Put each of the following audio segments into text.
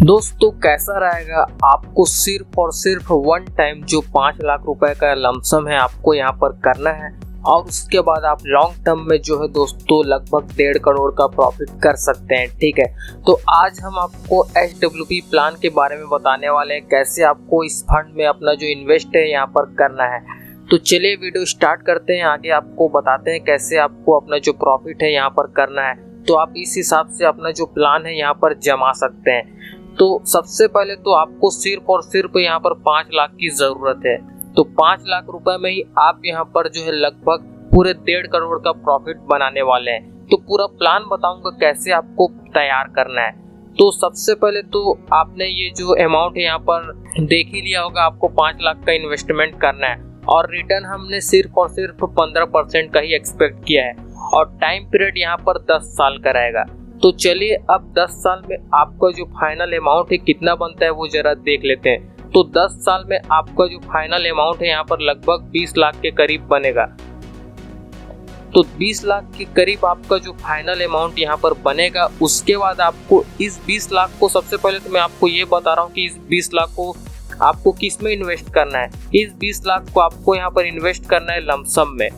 दोस्तों कैसा रहेगा, आपको सिर्फ और सिर्फ वन टाइम जो 5 लाख रुपए का लमसम है आपको यहाँ पर करना है और उसके बाद आप लॉन्ग टर्म में जो है दोस्तों लगभग 1.5 करोड़ का प्रॉफिट कर सकते हैं। ठीक है, तो आज हम आपको HWP प्लान के बारे में बताने वाले हैं, कैसे आपको इस फंड में अपना जो इन्वेस्ट है यहाँ पर करना है। तो चलिए वीडियो स्टार्ट करते हैं, आगे आपको बताते हैं कैसे आपको अपना जो प्रॉफिट है यहाँ पर करना है, तो आप इस हिसाब से अपना जो प्लान है यहाँ पर जमा सकते हैं। तो सबसे पहले तो आपको सिर्फ और सिर्फ यहाँ पर 5 लाख की ज़रूरत है। तो 5 लाख रुपए में ही आप यहाँ पर जो है लगभग पूरे 1.5 करोड़ का प्रॉफिट बनाने वाले हैं। तो पूरा प्लान बताऊंगा कैसे आपको तैयार करना है। तो सबसे पहले तो आपने ये जो अमाउंट है यहाँ पर देख ही लिया होगा, आपको 5 लाख का इन्वेस्टमेंट करना है और रिटर्न हमने सिर्फ और सिर्फ 15% का ही एक्सपेक्ट किया है और टाइम पीरियड यहाँ पर 10 साल का रहेगा। तो चलिए अब 10 साल में आपका जो फाइनल अमाउंट है कितना बनता है वो जरा देख लेते हैं। तो 10 साल में आपका जो फाइनल अमाउंट है यहाँ पर लगभग 20 लाख के करीब बनेगा। तो 20 लाख के करीब आपका जो फाइनल अमाउंट यहाँ पर बनेगा, उसके बाद आपको इस 20 लाख को, सबसे पहले तो मैं आपको ये बता रहा हूँ कि इस 20 लाख को आपको किस में इन्वेस्ट करना है। इस 20 लाख को आपको यहाँ पर इन्वेस्ट करना है लमसम में।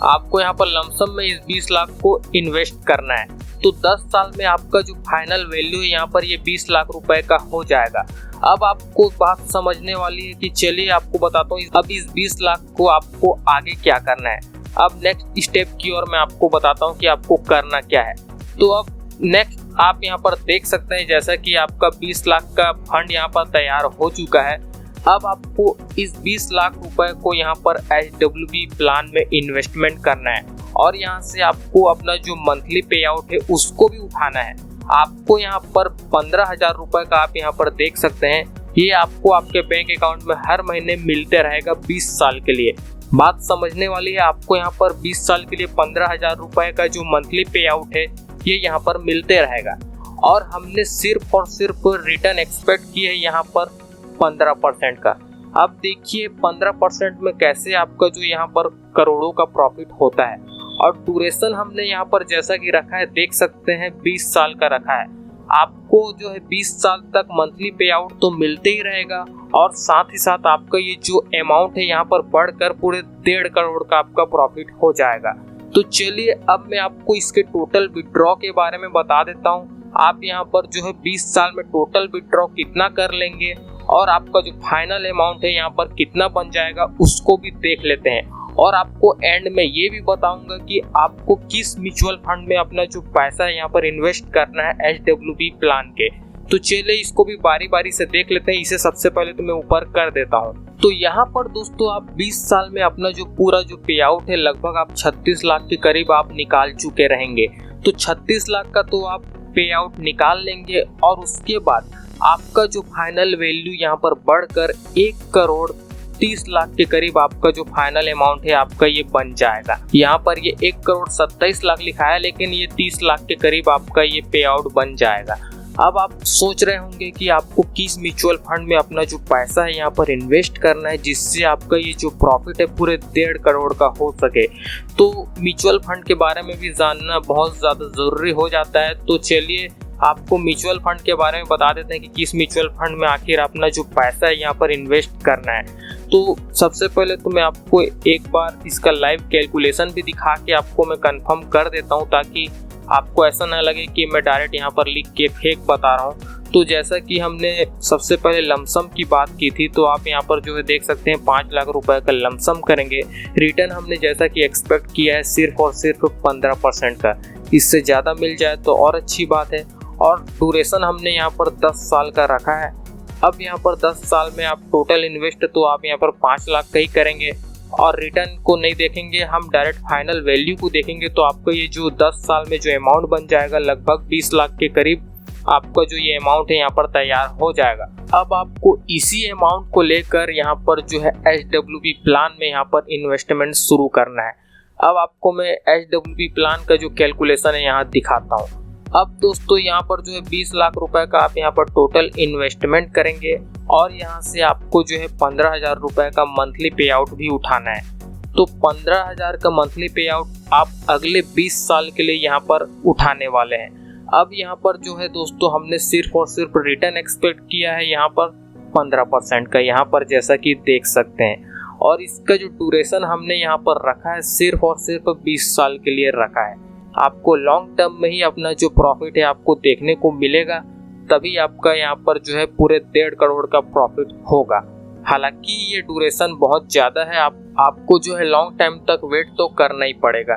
आपको यहाँ पर लमसम में इस 20 लाख को इन्वेस्ट करना है। तो 10 साल में आपका जो फाइनल वैल्यू है यहाँ पर ये 20 लाख रुपए का हो जाएगा। अब आपको बात समझने वाली है कि चलिए आपको बताता हूँ अब इस 20 लाख को आपको आगे क्या करना है। अब नेक्स्ट स्टेप की ओर मैं आपको बताता हूँ कि आपको करना क्या है। तो अब नेक्स्ट आप यहाँ पर देख सकते हैं जैसा कि आपका 20 लाख का फंड यहाँ पर तैयार हो चुका है। अब आपको इस 20 लाख रुपए को यहाँ पर HWP प्लान में इन्वेस्टमेंट करना है और यहाँ से आपको अपना जो मंथली पे आउट है उसको भी उठाना है। आपको यहाँ पर 15,000 रुपए का आप यहाँ पर देख सकते हैं, ये आपको आपके बैंक अकाउंट में हर महीने मिलते रहेगा 20 साल के लिए। बात समझने वाली है, आपको यहाँ पर 20 साल के लिए 15,000 रुपए का जो मंथली पे आउट है ये यहाँ पर मिलते रहेगा और हमने सिर्फ और सिर्फ रिटर्न एक्सपेक्ट की है यहाँ पर 15% का। अब देखिए 15% में कैसे आपका जो यहाँ पर करोड़ों का प्रॉफिट होता है और ड्यूरेशन हमने यहाँ पर जैसा कि रखा है देख सकते हैं 20 साल का रखा है। आपको जो है 20 साल तक मंथली पे आउट तो मिलते ही रहेगा और साथ ही साथ आपका ये जो अमाउंट है यहाँ पर बढ़कर पूरे 1.5 करोड़ का आपका प्रॉफिट हो जाएगा। तो चलिए अब मैं आपको इसके टोटल विड्रॉ के बारे में बता देता हूँ। आप यहाँ पर जो है 20 साल में टोटल विड्रॉ कितना कर लेंगे और आपका जो फाइनल अमाउंट है यहाँ पर कितना बन जाएगा उसको भी देख लेते हैं और आपको एंड में ये भी बताऊंगा कि आपको किस म्यूचुअल फंड में अपना जो पैसा है यहाँ पर इन्वेस्ट करना है HWP प्लान के। तो चलिए इसको भी बारी बारी से देख लेते हैं। इसे सबसे पहले तो मैं ऊपर कर देता हूँ। तो यहाँ पर दोस्तों आप 20 साल में अपना जो पूरा जो पे आउट है लगभग आप 36 लाख के करीब आप निकाल चुके रहेंगे। तो 36 लाख का तो आप पे आउट निकाल लेंगे और उसके बाद आपका जो फाइनल वैल्यू यहाँ पर बढ़कर 1 करोड़ 30 लाख के करीब आपका जो फाइनल अमाउंट है आपका ये बन जाएगा। यहाँ पर ये 1 करोड़ 27 लाख लिखा है लेकिन ये 30 लाख के करीब आपका ये पे आउट बन जाएगा। अब आप सोच रहे होंगे कि आपको किस म्यूचुअल फंड में अपना जो पैसा है यहाँ पर इन्वेस्ट करना है जिससे आपका ये जो प्रॉफिट है पूरे 1.5 करोड़ का हो सके। तो म्यूचुअल फंड के बारे में भी जानना बहुत ज़्यादा ज़रूरी हो जाता है। तो चलिए आपको म्यूचुअल फंड के बारे में बता देते हैं कि किस म्यूचुअल फंड में आखिर अपना जो पैसा है यहाँ पर इन्वेस्ट करना है। तो सबसे पहले तो मैं आपको एक बार इसका लाइव कैलकुलेशन भी दिखा के आपको मैं कंफर्म कर देता हूँ ताकि आपको ऐसा ना लगे कि मैं डायरेक्ट यहाँ पर लिख के फेक बता रहा हूँ। तो जैसा कि हमने सबसे पहले लमसम की बात की थी, तो आप यहाँ पर जो है देख सकते हैं 5 लाख रुपए का लमसम करेंगे। रिटर्न हमने जैसा कि एक्सपेक्ट किया है सिर्फ और सिर्फ 15% का, इससे ज़्यादा मिल जाए तो और अच्छी बात है। और ड्यूरेशन हमने यहाँ पर 10 साल का रखा है। अब यहाँ पर 10 साल में आप टोटल इन्वेस्ट तो आप यहाँ पर 5 लाख का ही करेंगे और रिटर्न को नहीं देखेंगे, हम डायरेक्ट फाइनल वैल्यू को देखेंगे। तो आपका ये जो 10 साल में जो अमाउंट बन जाएगा लगभग 20 लाख के करीब आपका जो ये अमाउंट है यहाँ पर तैयार हो जाएगा। अब आपको इसी अमाउंट को लेकर यहाँ पर जो है HWP प्लान में यहाँ पर इन्वेस्टमेंट शुरू करना है। अब आपको मैं HWP प्लान का जो कैलकुलेशन है यहाँ दिखाता हूँ। अब दोस्तों यहाँ पर जो है 20 लाख रुपए का आप यहाँ पर टोटल इन्वेस्टमेंट करेंगे और यहाँ से आपको जो है 15,000 रुपए का मंथली पे आउट भी उठाना है। तो 15,000 का मंथली पे आउट आप अगले 20 साल के लिए यहाँ पर उठाने वाले हैं। अब यहाँ पर जो है दोस्तों हमने सिर्फ और सिर्फ रिटर्न एक्सपेक्ट किया है यहाँ पर 15% का, यहाँ पर जैसा कि देख सकते हैं। और इसका जो ड्यूरेशन हमने यहाँ पर रखा है सिर्फ और सिर्फ 20 साल के लिए रखा है। आपको लॉन्ग टर्म में ही अपना जो प्रॉफिट है आपको देखने को मिलेगा, तभी आपका यहाँ पर जो है पूरे 1.5 करोड़ का प्रॉफिट होगा। हालांकि ये ड्यूरेशन बहुत ज़्यादा है, आपको जो है लॉन्ग टाइम तक वेट तो करना ही पड़ेगा।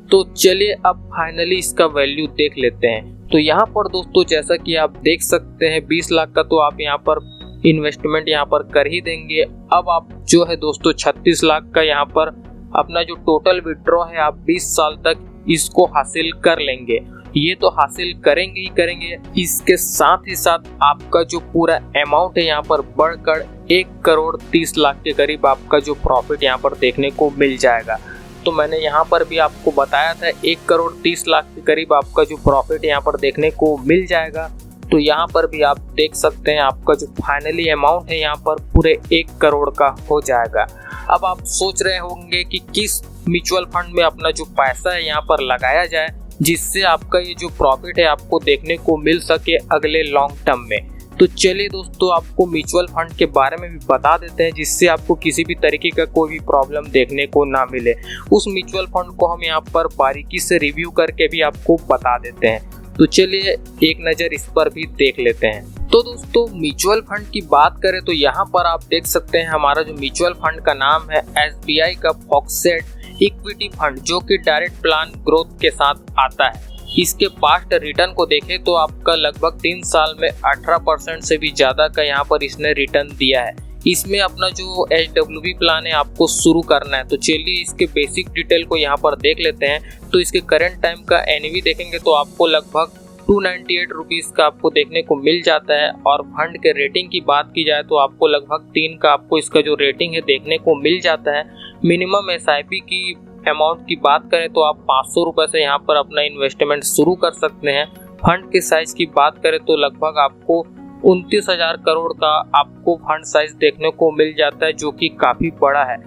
तो चलिए अब फाइनली इसका वैल्यू देख लेते हैं। तो यहाँ पर दोस्तों जैसा कि आप देख सकते हैं 20 लाख का तो आप यहाँ पर इन्वेस्टमेंट यहाँ पर कर ही देंगे। अब आप जो है दोस्तों 36 लाख का यहाँ पर अपना जो टोटल विड्रॉ है आप 20 साल तक इसको हासिल कर लेंगे। ये तो हासिल करेंगे ही करेंगे, इसके साथ ही साथ आपका जो पूरा अमाउंट है यहाँ पर बढ़कर 1 करोड़ 30 लाख के करीब आपका जो प्रॉफिट यहाँ पर देखने को मिल जाएगा। तो मैंने यहाँ पर भी आपको बताया था 1 करोड़ 30 लाख के करीब आपका जो प्रॉफिट यहाँ पर देखने को मिल जाएगा। तो यहाँ पर भी आप देख सकते हैं आपका जो फाइनली अमाउंट है यहाँ पर पूरे 1 करोड़ का हो जाएगा। अब आप सोच रहे होंगे कि किस म्यूचुअल फंड में अपना जो पैसा है यहाँ पर लगाया जाए जिससे आपका ये जो प्रॉफिट है आपको देखने को मिल सके अगले लॉन्ग टर्म में। तो चलिए दोस्तों आपको म्यूचुअल फंड के बारे में भी बता देते हैं जिससे आपको किसी भी तरीके का कोई भी प्रॉब्लम देखने को ना मिले। उस म्यूचुअल फंड को हम यहाँ पर बारीकी से रिव्यू करके भी आपको बता देते हैं। तो चलिए एक नज़र इस पर भी देख लेते हैं। तो दोस्तों म्यूचुअल फंड की बात करें तो यहाँ पर आप देख सकते हैं हमारा जो म्यूचुअल फंड का नाम है SBI का फॉक्ससेट इक्विटी फंड, जो कि डायरेक्ट प्लान ग्रोथ के साथ आता है। इसके पास्ट रिटर्न को देखें तो आपका लगभग 3 साल में 18% से भी ज़्यादा का यहाँ पर इसने रिटर्न दिया है। इसमें अपना जो HWB प्लान है आपको शुरू करना है। तो चलिए इसके बेसिक डिटेल को यहाँ पर देख लेते हैं। तो इसके करंट टाइम का NAV देखेंगे तो आपको लगभग 298 रुपीज़ का आपको देखने को मिल जाता है। और फंड के रेटिंग की बात की जाए तो आपको लगभग 3 का आपको इसका जो रेटिंग है देखने को मिल जाता है। मिनिमम SIP की अमाउंट की बात करें तो आप 500 रुपये से यहाँ पर अपना इन्वेस्टमेंट शुरू कर सकते हैं। फंड के साइज की बात करें तो लगभग आपको 29,000 करोड़ का आपको फंड साइज देखने को मिल जाता है, जो कि काफ़ी बड़ा है।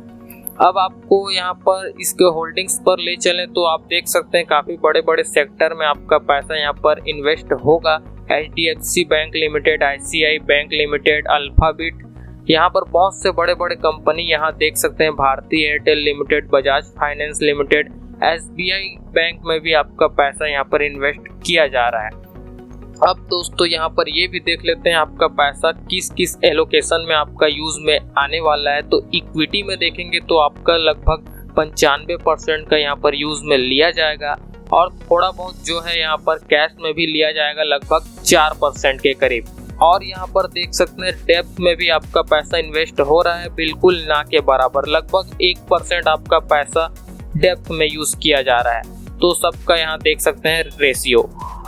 अब आपको यहाँ पर इसके होल्डिंग्स पर ले चलें तो आप देख सकते हैं काफ़ी बड़े बड़े सेक्टर में आपका पैसा यहाँ पर इन्वेस्ट होगा। HDFC bank limited, ICI bank limited, Alphabet, यहाँ पर बहुत से बड़े बड़े कंपनी यहाँ देख सकते हैं, Bharti Airtel limited, Bajaj finance limited, SBI bank में भी आपका पैसा यहाँ पर इन्वेस्ट किया जा रहा है। अब दोस्तों यहाँ पर ये भी देख लेते हैं आपका पैसा किस किस एलोकेशन में आपका यूज में आने वाला है। तो इक्विटी में देखेंगे तो आपका लगभग 95% का यहाँ पर यूज में लिया जाएगा और थोड़ा बहुत जो है यहाँ पर कैश में भी लिया जाएगा लगभग 4% के करीब। और यहाँ पर देख सकते हैं डेप्थ में भी आपका पैसा इन्वेस्ट हो रहा है, बिल्कुल ना के बराबर, लगभग 1% आपका पैसा डेप्थ में यूज किया जा रहा है। तो सबका यहाँ देख सकते हैं रेशियो।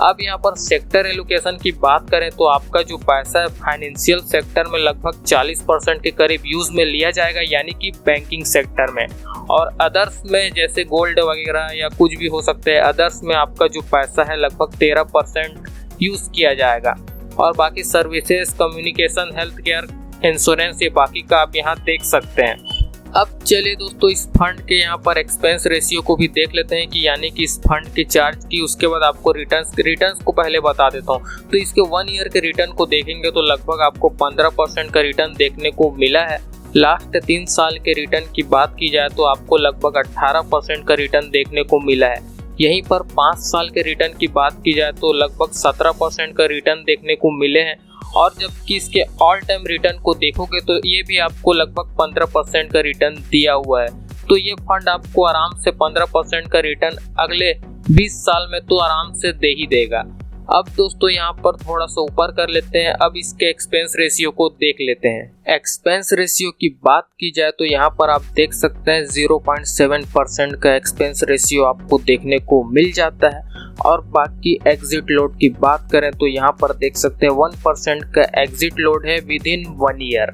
अब यहाँ पर सेक्टर एलोकेशन की बात करें तो आपका जो पैसा है फाइनेंशियल सेक्टर में लगभग 40% के करीब यूज में लिया जाएगा, यानी कि बैंकिंग सेक्टर में। और अदर्स में जैसे गोल्ड वगैरह या कुछ भी हो सकते हैं, अदर्स में आपका जो पैसा है लगभग 13% यूज किया जाएगा। और बाकी services, communication, health care, insurance, ये बाकी का आप यहाँ देख सकते हैं। अब चलिए दोस्तों इस फंड के यहाँ पर एक्सपेंस रेशियो को भी देख लेते हैं कि यानी कि इस फंड के चार्ज की, उसके बाद आपको रिटर्न्स को पहले बता देता हूँ। तो इसके 1 ईयर के रिटर्न को देखेंगे तो लगभग आपको 15% का रिटर्न देखने को मिला है। लास्ट 3 साल के रिटर्न की बात की जाए तो आपको लगभग 18% का रिटर्न देखने को मिला है। यहीं पर 5 साल के रिटर्न की बात की जाए तो लगभग 17% का रिटर्न देखने को मिले हैं। और जबकि इसके ऑल टाइम रिटर्न को देखोगे तो ये भी आपको लगभग 15% का रिटर्न दिया हुआ है। तो ये फंड आपको आराम से 15% का रिटर्न अगले 20 साल में तो आराम से दे ही देगा। अब दोस्तों यहाँ पर थोड़ा सा ऊपर कर लेते हैं, अब इसके एक्सपेंस रेशियो को देख लेते हैं। एक्सपेंस रेशियो की बात की जाए तो यहाँ पर आप देख सकते हैं 0.7% का एक्सपेंस रेशियो आपको देखने को मिल जाता है। और बाकी एग्जिट लोड की बात करें तो यहाँ पर देख सकते हैं 1% का एग्जिट लोड है विद इन 1 ईयर।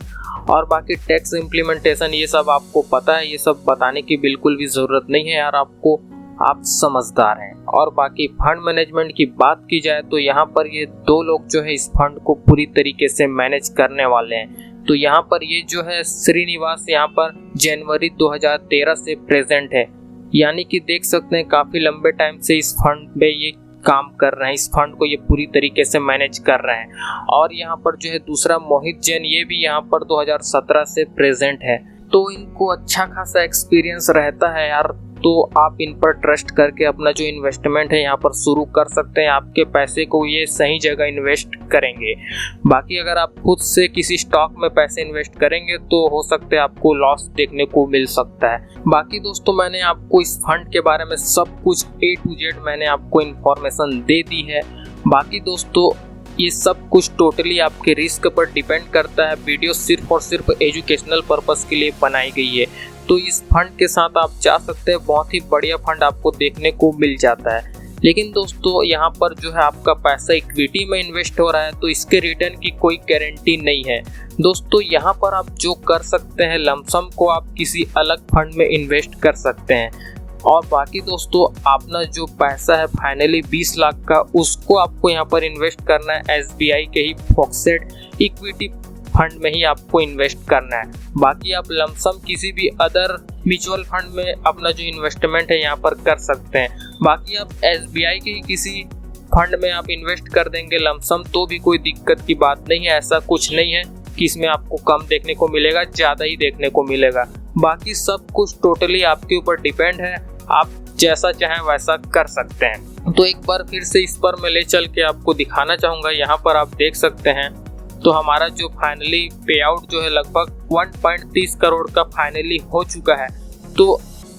और बाकी टैक्स इम्प्लीमेंटेशन ये सब आपको पता है, ये सब बताने की बिल्कुल भी ज़रूरत नहीं है यार आपको, आप समझदार हैं। और बाकी फंड मैनेजमेंट की बात की जाए तो यहाँ पर ये 2 लोग जो है इस फंड को पूरी तरीके से मैनेज करने वाले हैं। तो यहाँ पर ये जो है श्रीनिवास यहाँ पर जनवरी 2013 से प्रेजेंट है, यानी कि देख सकते हैं काफ़ी लंबे टाइम से इस फंड में ये काम कर रहे हैं, इस फंड को ये पूरी तरीके से मैनेज कर रहे हैं। और यहाँ पर जो है दूसरा मोहित जैन, ये भी यहाँ पर 2017 से प्रेजेंट है, तो इनको अच्छा खासा एक्सपीरियंस रहता है यार। तो आप इन पर ट्रस्ट करके अपना जो इन्वेस्टमेंट है यहाँ पर शुरू कर सकते हैं। आपके पैसे को ये सही जगह इन्वेस्ट करेंगे। बाकी अगर आप खुद से किसी स्टॉक में पैसे इन्वेस्ट करेंगे तो हो सकता है आपको लॉस देखने को मिल सकता है। बाकी दोस्तों, मैंने आपको इस फंड के बारे में सब कुछ A to Z मैंने आपको इन्फॉर्मेशन दे दी है। बाकी दोस्तों, ये सब कुछ टोटली आपके रिस्क पर डिपेंड करता है। वीडियो सिर्फ और सिर्फ एजुकेशनल पर्पस के लिए बनाई गई है। तो इस फंड के साथ आप जा सकते हैं, बहुत ही बढ़िया फंड आपको देखने को मिल जाता है। लेकिन दोस्तों, यहाँ पर जो है आपका पैसा इक्विटी में इन्वेस्ट हो रहा है, तो इसके रिटर्न की कोई गारंटी नहीं है। दोस्तों, यहाँ पर आप जो कर सकते हैं, लमसम को आप किसी अलग फंड में इन्वेस्ट कर सकते हैं। और बाकी दोस्तों, अपना जो पैसा है फाइनली 20 लाख का, उसको आपको यहाँ पर इन्वेस्ट करना है SBI के ही फॉक्सेट इक्विटी फंड में ही आपको इन्वेस्ट करना है। बाकी आप लमसम किसी भी अदर म्यूचुअल फंड में अपना जो इन्वेस्टमेंट है यहाँ पर कर सकते हैं। बाकी आप SBI के ही किसी फंड में आप इन्वेस्ट कर देंगे लमसम, तो भी कोई दिक्कत की बात नहीं है। ऐसा कुछ नहीं है कि इसमें आपको कम देखने को मिलेगा, ज़्यादा ही देखने को मिलेगा। बाकी सब कुछ टोटली आपके ऊपर डिपेंड है, आप जैसा चाहें वैसा कर सकते हैं। तो एक बार फिर से इस पर मैं ले चल के आपको दिखाना चाहूँगा। यहाँ पर आप देख सकते हैं, तो हमारा जो फाइनली पे आउट जो है लगभग 1.30 करोड़ का फाइनली हो चुका है। तो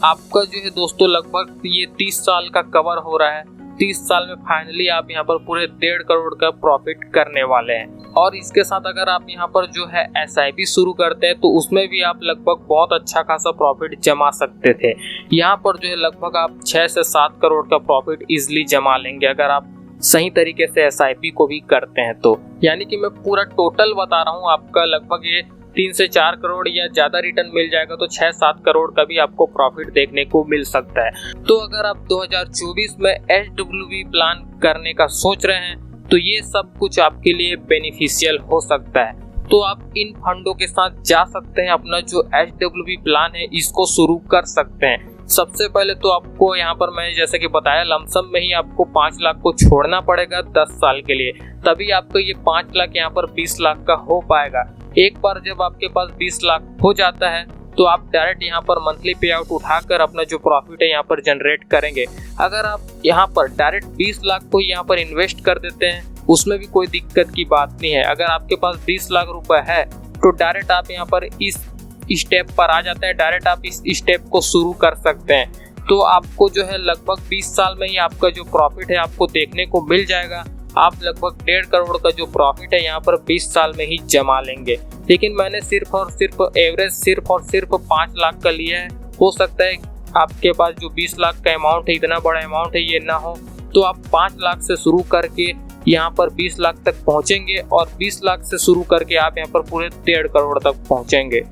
आपका जो है दोस्तों लगभग ये 30 साल का कवर हो रहा है। 30 साल में फाइनली आप यहाँ पर पूरे 1.5 करोड़ का प्रॉफिट करने वाले हैं। और इसके साथ अगर आप यहाँ पर जो है SIP शुरू करते हैं, तो उसमें भी आप लगभग बहुत अच्छा खासा प्रॉफिट जमा सकते थे। यहाँ पर जो है लगभग आप 6 से 7 करोड़ का प्रॉफिट इजिली जमा लेंगे अगर आप सही तरीके से SIP को भी करते हैं तो। यानी कि मैं पूरा टोटल बता रहा हूँ, आपका लगभग ये 3 से 4 करोड़ या ज़्यादा रिटर्न मिल जाएगा, तो 6-7 करोड़ का भी आपको प्रॉफिट देखने को मिल सकता है। तो अगर आप 2024 में SWV प्लान करने का सोच रहे हैं, तो ये सब कुछ आपके लिए बेनिफिशियल हो सकता है। तो आप इन फंडों के साथ जा सकते हैं, अपना जो SWV प्लान है इसको शुरू कर सकते हैं। सबसे पहले तो आपको यहाँ पर मैंने जैसे कि बताया, लमसम में ही आपको 5 लाख को छोड़ना पड़ेगा 10 साल के लिए, तभी आपको ये 5 लाख यहाँ पर 20 लाख का हो पाएगा। एक बार जब आपके पास 20 लाख हो जाता है, तो आप डायरेक्ट यहाँ पर मंथली पे आउट उठाकर अपना जो प्रॉफिट है यहाँ पर जनरेट करेंगे। अगर आप यहाँ पर डायरेक्ट 20 लाख को यहाँ पर इन्वेस्ट कर देते हैं, उसमें भी कोई दिक्कत की बात नहीं है। अगर आपके पास 20 लाख रुपए है, तो डायरेक्ट आप यहाँ पर इस स्टेप पर आ जाते हैं, डायरेक्ट आप इस स्टेप को शुरू कर सकते हैं। तो आपको जो है लगभग 20 साल में ही आपका जो प्रॉफिट है आपको देखने को मिल जाएगा। आप लगभग 1.5 करोड़ का जो प्रॉफिट है यहाँ पर 20 साल में ही जमा लेंगे। लेकिन मैंने सिर्फ और सिर्फ एवरेज सिर्फ और सिर्फ 5 लाख का लिया है। हो सकता है आपके पास जो 20 लाख का अमाउंट है, इतना बड़ा अमाउंट है, ये ना हो, तो आप 5 लाख से शुरू करके यहाँ पर 20 लाख तक पहुँचेंगे, और 20 लाख से शुरू करके आप यहाँ पर पूरे 1.5 करोड़ तक पहुँचेंगे।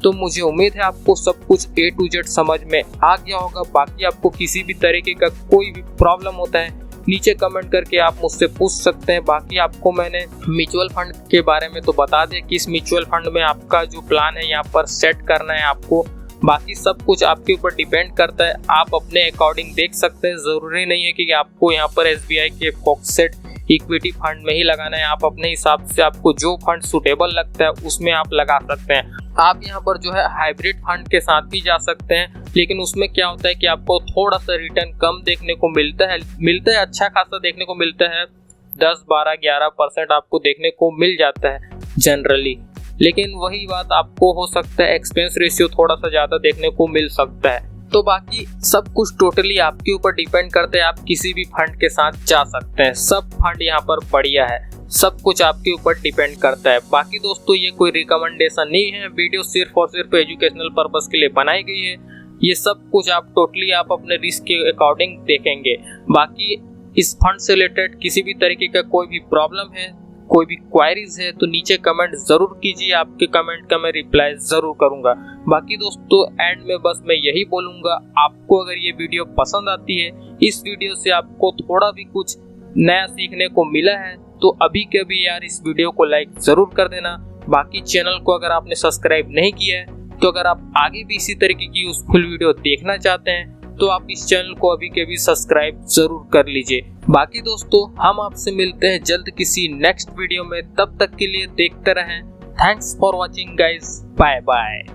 तो मुझे उम्मीद है आपको सब कुछ A to Z समझ में आ गया होगा। बाकी आपको किसी भी तरीके का कोई भी प्रॉब्लम होता है, नीचे कमेंट करके आप मुझसे पूछ सकते हैं। बाकी आपको मैंने म्यूचुअल फंड के बारे में तो बता दिया, किस म्यूचुअल फंड में आपका जो प्लान है यहाँ पर सेट करना है आपको। बाकी सब कुछ आपके ऊपर डिपेंड करता है, आप अपने अकॉर्डिंग देख सकते हैं। ज़रूरी नहीं है कि आपको यहाँ पर SBI के फॉक्सेट इक्विटी फंड में ही लगाना है। आप अपने हिसाब से आपको जो फंड सुटेबल लगता है उसमें आप लगा सकते हैं। आप यहाँ पर जो है हाइब्रिड फंड के साथ भी जा सकते हैं, लेकिन उसमें क्या होता है कि आपको थोड़ा सा रिटर्न कम देखने को मिलता है अच्छा खासा देखने को मिलता है, 10, 12, 11% आपको देखने को मिल जाता है जनरली। लेकिन वही बात आपको हो सकता है एक्सपेंस रेशियो थोड़ा सा ज़्यादा देखने को मिल सकता है। तो बाकी सब कुछ टोटली आपके ऊपर डिपेंड करते हैं, आप किसी भी फंड के साथ जा सकते हैं। सब फंड यहाँ पर बढ़िया है, सब कुछ आपके ऊपर डिपेंड करता है। बाकी दोस्तों, ये कोई रिकमेंडेशन नहीं है, वीडियो सिर्फ और सिर्फ एजुकेशनल पर्पस के लिए बनाई गई है। ये सब कुछ आप टोटली आप अपने रिस्क के अकॉर्डिंग देखेंगे। बाकी इस फंड से रिलेटेड किसी भी तरीके का कोई भी प्रॉब्लम है, कोई भी क्वायरीज है, तो नीचे कमेंट जरूर कीजिए। आपके कमेंट का मैं रिप्लाई जरूर करूंगा। बाकी दोस्तों, एंड में बस मैं यही बोलूंगा, आपको अगर ये वीडियो पसंद आती है, इस वीडियो से आपको थोड़ा भी कुछ नया सीखने को मिला है, तो अभी के भी यार इस वीडियो को लाइक जरूर कर देना। बाकी चैनल को अगर आपने सब्सक्राइब नहीं किया है, तो अगर आप आगे भी इसी तरीके की यूजफुल वीडियो देखना चाहते हैं, तो आप इस चैनल को अभी के भी सब्सक्राइब जरूर कर लीजिए। बाकी दोस्तों हम आपसे मिलते हैं जल्द किसी नेक्स्ट वीडियो में, तब तक के लिए देखते रहें। Thanks for watching guys, bye bye.